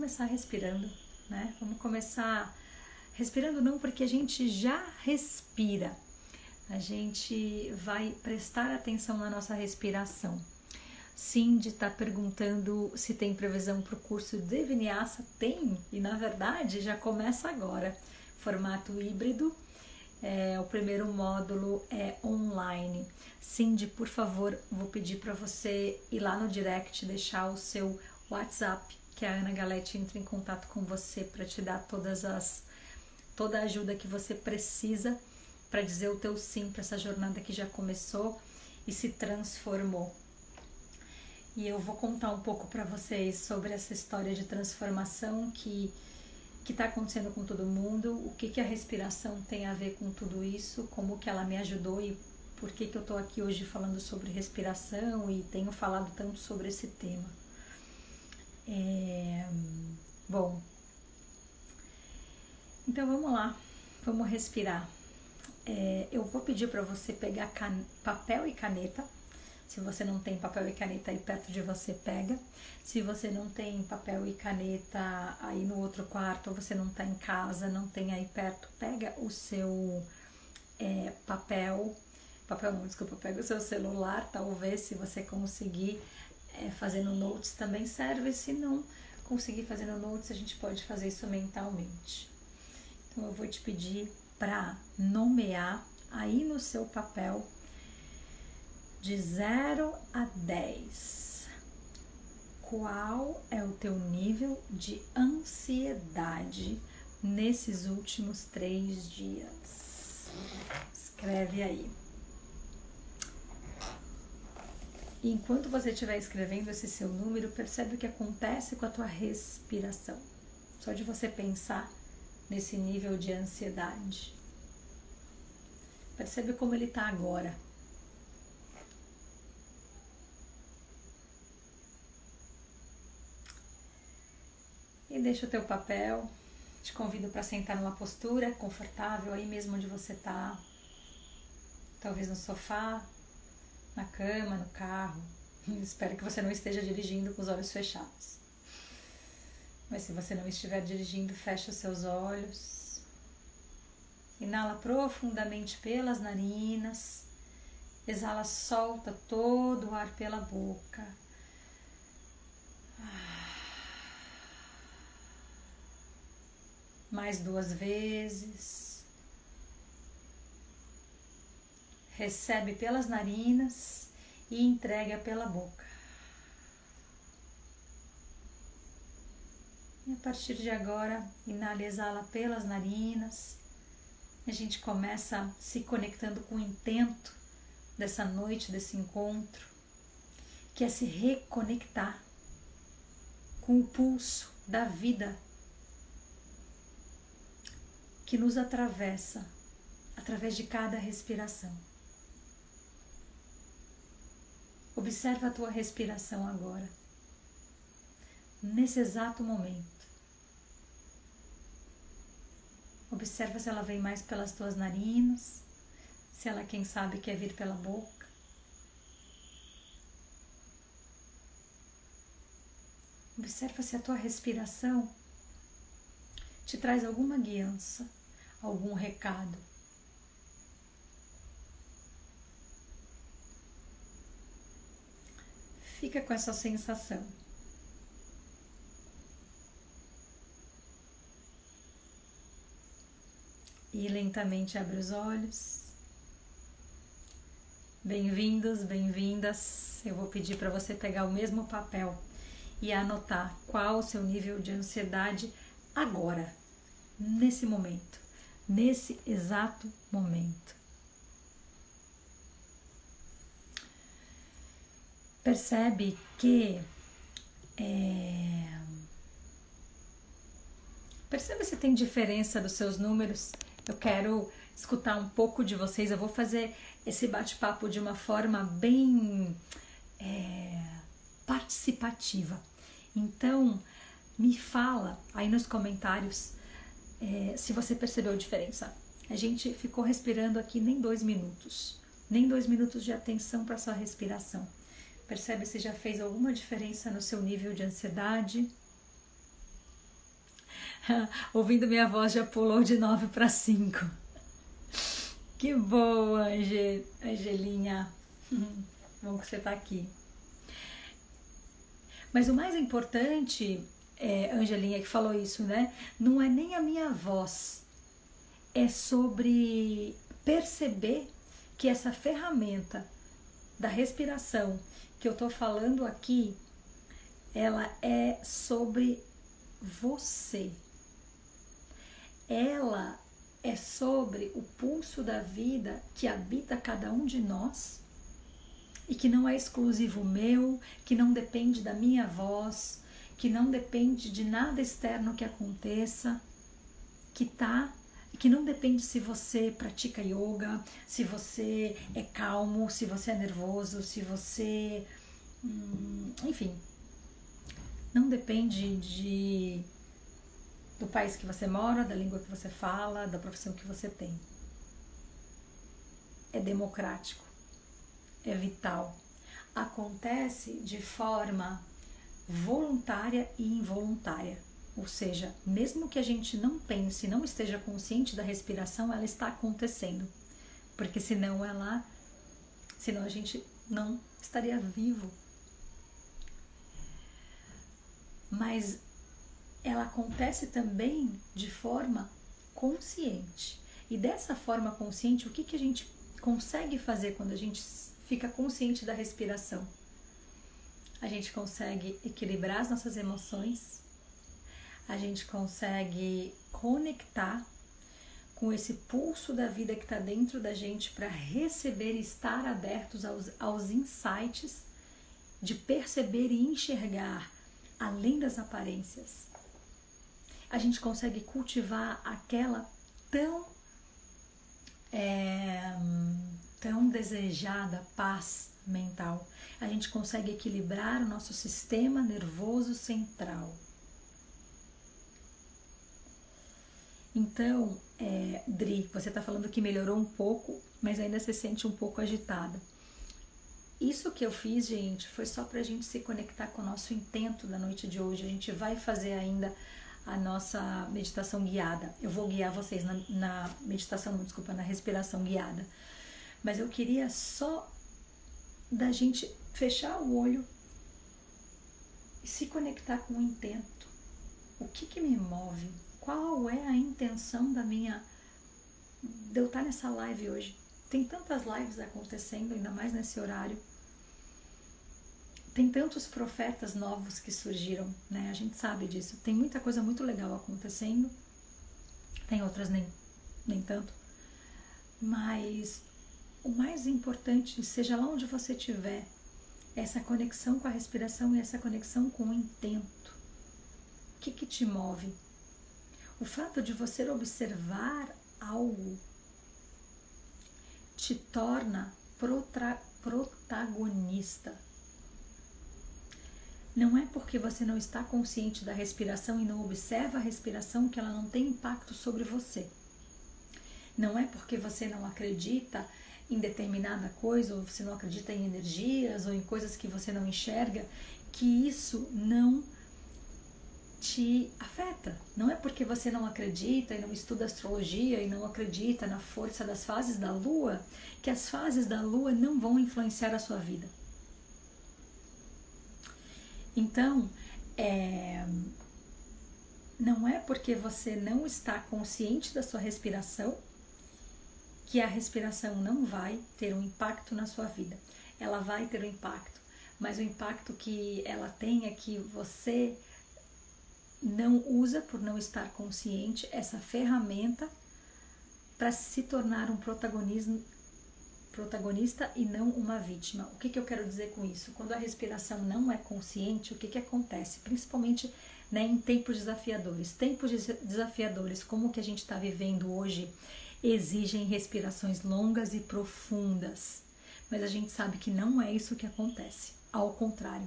começar respirando, né? Vamos começar respirando não porque a gente já respira. A gente vai prestar atenção na nossa respiração. Cindy está perguntando se tem previsão para o curso de Vinyasa. Tem, e na verdade já começa agora. Formato híbrido, o primeiro módulo é online. Cindy, por favor, vou pedir para você ir lá no direct, deixar o seu WhatsApp, que a Ana Galete entra em contato com você para te dar toda a ajuda que você precisa para dizer o teu sim para essa jornada que já começou e se transformou. E eu vou contar um pouco para vocês sobre essa história de transformação que está acontecendo com todo mundo, o que a respiração tem a ver com tudo isso, como que ela me ajudou e por que eu estou aqui hoje falando sobre respiração e tenho falado tanto sobre esse tema. Bom, então vamos lá, vamos respirar. Eu vou pedir para você pegar papel e caneta. Se você não tem papel e caneta aí perto de você, pega. Se você não tem papel e caneta aí no outro quarto, ou você não está em casa, não tem aí perto, pega o seu pega o seu celular, talvez, se você conseguir fazendo notes também serve. Se não conseguir fazendo notes, a gente pode fazer isso mentalmente. Então eu vou te pedir para nomear aí no seu papel de 0 a 10. Qual é o teu nível de ansiedade nesses últimos 3 dias? Escreve aí. E enquanto você estiver escrevendo esse seu número, percebe o que acontece com a tua respiração. Só de você pensar nesse nível de ansiedade. Percebe como ele está agora. E deixa o teu papel. Te convido para sentar numa postura confortável aí mesmo onde você está. Talvez no sofá, na cama, no carro. Espero que você não esteja dirigindo com os olhos fechados. Mas se você não estiver dirigindo, fecha os seus olhos. Inala profundamente pelas narinas. Exala, solta todo o ar pela boca. Mais 2 vezes. Recebe pelas narinas e entrega pela boca. E a partir de agora, inala e exala pelas narinas. A gente começa se conectando com o intento dessa noite, desse encontro, que é se reconectar com o pulso da vida que nos atravessa através de cada respiração. Observa a tua respiração agora, nesse exato momento. Observa se ela vem mais pelas tuas narinas, se ela, quem sabe, quer vir pela boca. Observa se a tua respiração te traz alguma guiança, algum recado. Fica com essa sensação. E lentamente abre os olhos. Bem-vindos, bem-vindas. Eu vou pedir para você pegar o mesmo papel e anotar qual o seu nível de ansiedade agora, nesse momento, nesse exato momento. Percebe que percebe se tem diferença dos seus números. Eu quero escutar um pouco de vocês. Eu vou fazer esse bate-papo de uma forma bem participativa. Então, me fala aí nos comentários se você percebeu a diferença. A gente ficou respirando aqui nem 2 minutos. Nem 2 minutos de atenção para sua respiração. Percebe se já fez alguma diferença no seu nível de ansiedade? Ouvindo minha voz já pulou de 9 para 5. Que boa, Angelinha. Bom que você tá aqui. Mas o mais importante, Angelinha que falou isso, né? Não é nem a minha voz. É sobre perceber que essa ferramenta da respiração que eu tô falando aqui, ela é sobre você. Ela é sobre o pulso da vida que habita cada um de nós e que não é exclusivo meu, que não depende da minha voz, que não depende de nada externo que aconteça, que não depende se você pratica yoga, se você é calmo, se você é nervoso, se você... enfim, não depende do país que você mora, da língua que você fala, da profissão que você tem. É democrático, é vital. Acontece de forma voluntária e involuntária. Ou seja, mesmo que a gente não pense, não esteja consciente da respiração, ela está acontecendo. Porque senão a gente não estaria vivo. Mas ela acontece também de forma consciente. E dessa forma consciente, o que a gente consegue fazer quando a gente fica consciente da respiração? A gente consegue equilibrar as nossas emoções, a gente consegue conectar com esse pulso da vida que está dentro da gente para receber e estar abertos aos insights de perceber e enxergar além das aparências. A gente consegue cultivar aquela tão desejada paz mental. A gente consegue equilibrar o nosso sistema nervoso central. Então, Dri, você está falando que melhorou um pouco, mas ainda se sente um pouco agitada. Isso que eu fiz, gente, foi só para a gente se conectar com o nosso intento da noite de hoje. A gente vai fazer ainda a nossa meditação guiada. Eu vou guiar vocês na respiração guiada. Mas eu queria só da gente fechar o olho e se conectar com o intento. O que me move? Qual é a intenção de eu estar nessa live hoje? Tem tantas lives acontecendo, ainda mais nesse horário. Tem tantos profetas novos que surgiram, né? A gente sabe disso. Tem muita coisa muito legal acontecendo. Tem outras nem tanto. Mas o mais importante, seja lá onde você estiver, é essa conexão com a respiração e essa conexão com o intento. O que te move? O fato de você observar algo te torna protagonista. Não é porque você não está consciente da respiração e não observa a respiração que ela não tem impacto sobre você. Não é porque você não acredita em determinada coisa, ou você não acredita em energias, ou em coisas que você não enxerga, que isso não te afeta. Não é porque você não acredita e não estuda astrologia e não acredita na força das fases da Lua, que as fases da Lua não vão influenciar a sua vida. Então, não é porque você não está consciente da sua respiração que a respiração não vai ter um impacto na sua vida. Ela vai ter um impacto, mas o impacto que ela tem é que você não usa, por não estar consciente, essa ferramenta para se tornar um protagonista e não uma vítima. O que eu quero dizer com isso? Quando a respiração não é consciente, o que acontece? Principalmente, né, em tempos desafiadores. Tempos desafiadores como o que a gente está vivendo hoje exigem respirações longas e profundas. Mas a gente sabe que não é isso que acontece. Ao contrário.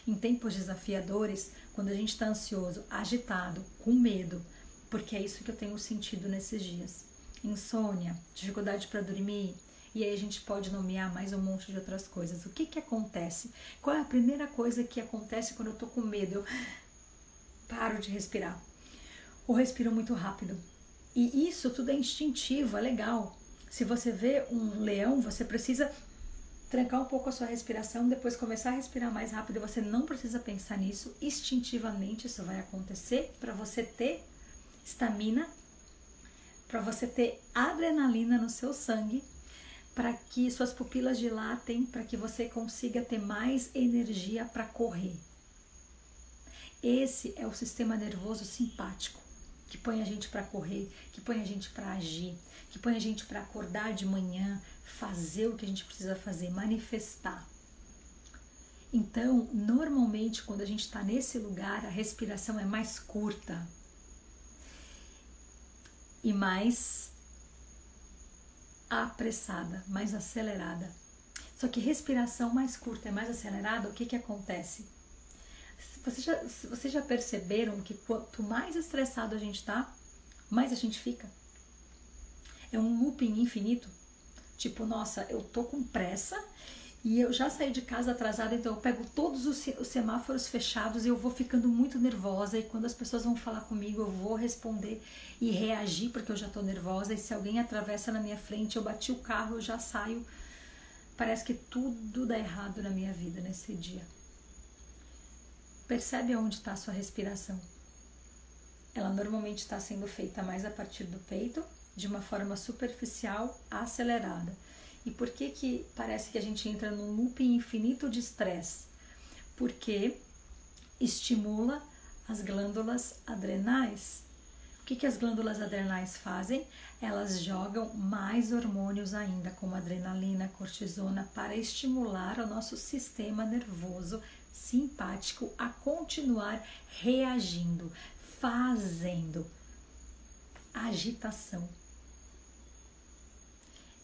Em tempos desafiadores, quando a gente está ansioso, agitado, com medo, porque é isso que eu tenho sentido nesses dias. Insônia, dificuldade para dormir, e aí a gente pode nomear mais um monte de outras coisas. O que acontece? Qual é a primeira coisa que acontece quando eu tô com medo? Eu paro de respirar. ou respiram muito rápido. E isso tudo é instintivo, é legal. Se você vê um leão, você precisa trancar um pouco a sua respiração, depois começar a respirar mais rápido. Você não precisa pensar nisso, instintivamente isso vai acontecer para você ter estamina, para você ter adrenalina no seu sangue, para que suas pupilas dilatem, para que você consiga ter mais energia para correr. Esse é o sistema nervoso simpático, que põe a gente para correr, que põe a gente para agir, que põe a gente para acordar de manhã, fazer o que a gente precisa fazer, manifestar. Então, normalmente, quando a gente está nesse lugar, a respiração é mais curta e mais apressada, mais acelerada. Só que respiração mais curta e mais acelerada, o que acontece? Vocês já perceberam que quanto mais estressado a gente está, mais a gente fica? É um looping infinito. Tipo, nossa, eu tô com pressa e eu já saí de casa atrasada, então eu pego todos os semáforos fechados e eu vou ficando muito nervosa, e quando as pessoas vão falar comigo eu vou responder e reagir porque eu já tô nervosa, e se alguém atravessa na minha frente, eu bati o carro, eu já saio. Parece que tudo dá errado na minha vida nesse dia. Percebe onde está a sua respiração? Ela normalmente está sendo feita mais a partir do peito, de uma forma superficial, acelerada. E por que parece que a gente entra num looping infinito de estresse? Porque estimula as glândulas adrenais. O que as glândulas adrenais fazem? Elas jogam mais hormônios ainda, como adrenalina, cortisona, para estimular o nosso sistema nervoso simpático a continuar reagindo, fazendo agitação.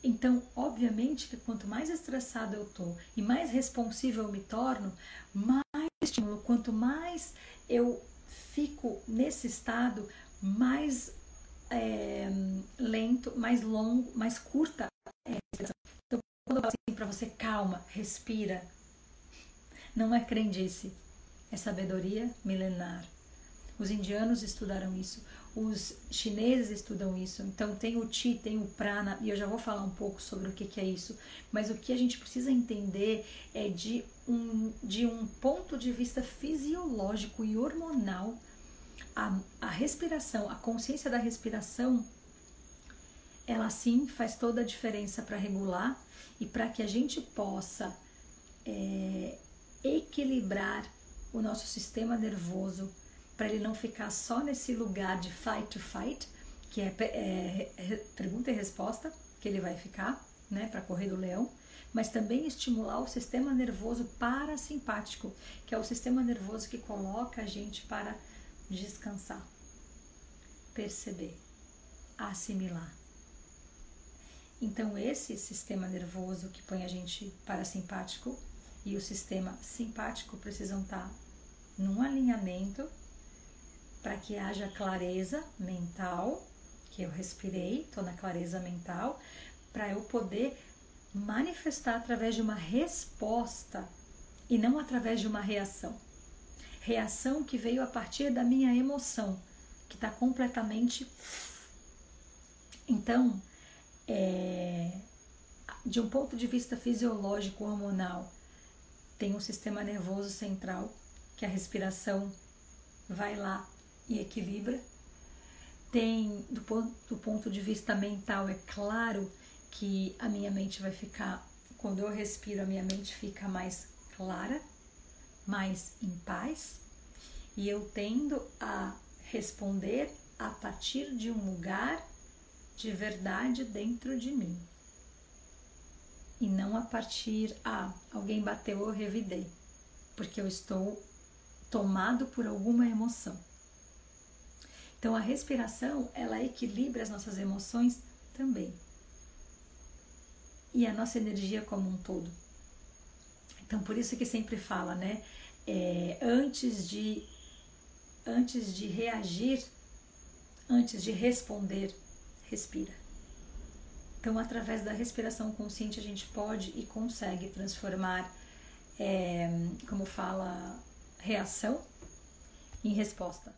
Então, obviamente que quanto mais estressado eu tô e mais responsível eu me torno, mais estímulo. Quanto mais eu fico nesse estado, mais lento, mais longo, mais curta é a respiração. Então, quando eu falo assim para você, calma, respira, não é crendice, é sabedoria milenar. Os indianos estudaram isso, os chineses estudam isso. Então tem o Qi, tem o Prana, e eu já vou falar um pouco sobre o que é isso. Mas o que a gente precisa entender é de um ponto de vista fisiológico e hormonal, a respiração, a consciência da respiração, ela sim faz toda a diferença para regular e para que a gente possa equilibrar o nosso sistema nervoso, para ele não ficar só nesse lugar de fight to fight, que é pergunta e resposta, que ele vai ficar, né, para correr do leão, mas também estimular o sistema nervoso parasimpático, que é o sistema nervoso que coloca a gente para descansar, perceber, assimilar. Então esse sistema nervoso que põe a gente parasimpático e o sistema simpático precisam estar num alinhamento para que haja clareza mental, que eu respirei, estou na clareza mental, para eu poder manifestar através de uma resposta e não através de uma reação. Reação que veio a partir da minha emoção, que está completamente... Então, de um ponto de vista fisiológico, hormonal, tem um sistema nervoso central, que a respiração vai lá e equilibra. Tem, do ponto de vista mental, é claro que a minha mente vai ficar, quando eu respiro, a minha mente fica mais clara, mais em paz, e eu tendo a responder a partir de um lugar de verdade dentro de mim, e não a partir, alguém bateu, eu revidei, porque eu estou tomado por alguma emoção. Então a respiração, ela equilibra as nossas emoções também, e a nossa energia como um todo. Então por isso que sempre fala, né, antes de reagir, antes de responder, respira. Então através da respiração consciente a gente pode e consegue transformar, como fala, reação em resposta.